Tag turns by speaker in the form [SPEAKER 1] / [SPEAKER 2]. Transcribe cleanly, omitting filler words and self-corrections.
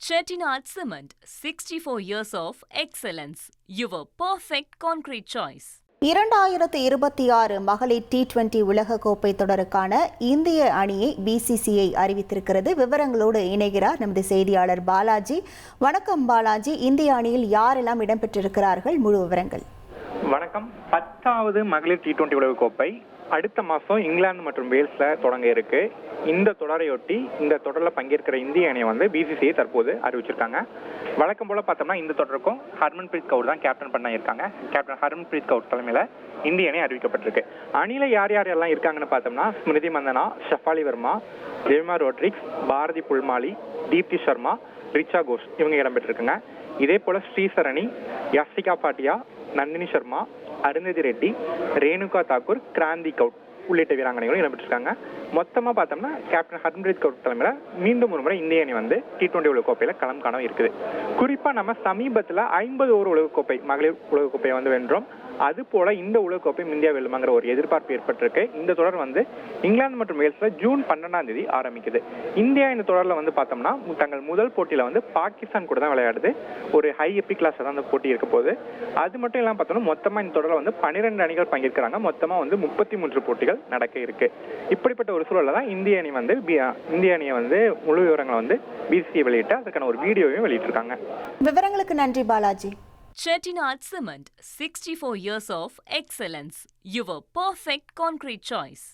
[SPEAKER 1] Chettinad Cement, 64 years of excellence. Your perfect concrete choice.
[SPEAKER 2] 2026 மகளிர் T20 உலகக்கோப்பை தொடருக்கான இந்திய அணியை BCCI அறிவித்திருக்கிறது. விவரங்களோடு இணைகிறார் நமது செய்தியாளர் பாலாஜி. வணக்கம் பாலாஜி. இந்திய அணியில் யாரெல்லாம் இடம்பெற்றிருக்கிறார்கள்? முழு விவரங்கள்.
[SPEAKER 3] வணக்கம். 10வது மகளிர் T20 உலகக்கோப்பை அடுத்த மாதம் இங்கிலாந்து மற்றும் வேல்ஸ்ல தொடங்க இருக்கு. இந்த தொடரையொட்டி இந்த தொடரில் பங்கேற்கிற இந்திய அணியை BCCI தற்போது அறிவிச்சிருக்காங்க. வழக்கம் போல பார்த்தோம்னா இந்த தொடருக்கும் ஹர்மன்பிரீத் கவுர் தான் கேப்டன் பண்ண இருக்காங்க. கேப்டன் ஹர்மன்பிரீத் கவுர் தலைமையில் இந்திய அணி அறிவிக்கப்பட்டிருக்கு. அணியில யார் யாரெல்லாம் இருக்காங்கன்னு பார்த்தோம்னா ஸ்மிருதி மந்தனா, ஷஃபாலி வர்மா, ஜெமிமா ரோட்ரிக்ஸ், பாரதி புல்மாலி, தீப்தி சர்மா, ரிச்சா கோஷ் இவங்க இடம்பெற்றிருக்காங்க. இதே போல ஸ்ரீசரணி, யாசிகா பாட்டியா, நந்தினி சர்மா, அருந்ததி ரெட்டி, ரேணுகா தாக்கூர், கிராந்தி கவுட் உள்ளிட்ட வீராங்கனைகளும் இடம்பெற்றிருக்காங்க. மொத்தமாக பார்த்தோம்னா கேப்டன் ஹர்மன்பிரீத் கவுர் தலைமையில் மீண்டும் ஒரு முறை இந்திய அணி T20 உலகக்கோப்பையில் களம் காண இருக்குது. குறிப்பாக நம்ம சமீபத்தில் 50 ஓவர் உலகக்கோப்பை மகளிர் உலகக்கோப்பையை வென்றோம். அது போல இந்த உலகக்கோப்பை இந்தியா வெல்லுமாங்கிற ஒரு எதிர்பார்ப்பு ஏற்பட்டிருக்கு. இந்த தொடர் இங்கிலாந்து மற்றும் வேல்ஸ்ல ஜூன் 12ஆம் தேதி ஆரம்பிக்குது. இந்தியா இந்த தொடரில் பார்த்தோம்னா தங்கள் முதல் போட்டியில பாகிஸ்தான் கூட தான் விளையாடுது. ஒரு ஹை எபிக் கிளாஸ் தான் அந்த போட்டி இருக்க போகுது. அது மட்டும் இல்லாமல் பார்த்தோம்னா மொத்தமா இந்த தொடரில் 12 அணிகள் பங்கேற்கிறாங்க. மொத்தமா 33 போட்டிகள் நடக்க இருக்கு. இப்படிப்பட்ட ஒரு சூழல்ல தான் இந்திய அணி இந்திய அணியை முழு விவரங்களை BCCI வெளியிட்டு அதுக்கான ஒரு வீடியோவையும் வெளியிட்டிருக்காங்க.
[SPEAKER 2] விவரங்களுக்கு நன்றி Balaji.
[SPEAKER 1] Chettinad Cement, 64 years of excellence. Your perfect concrete choice.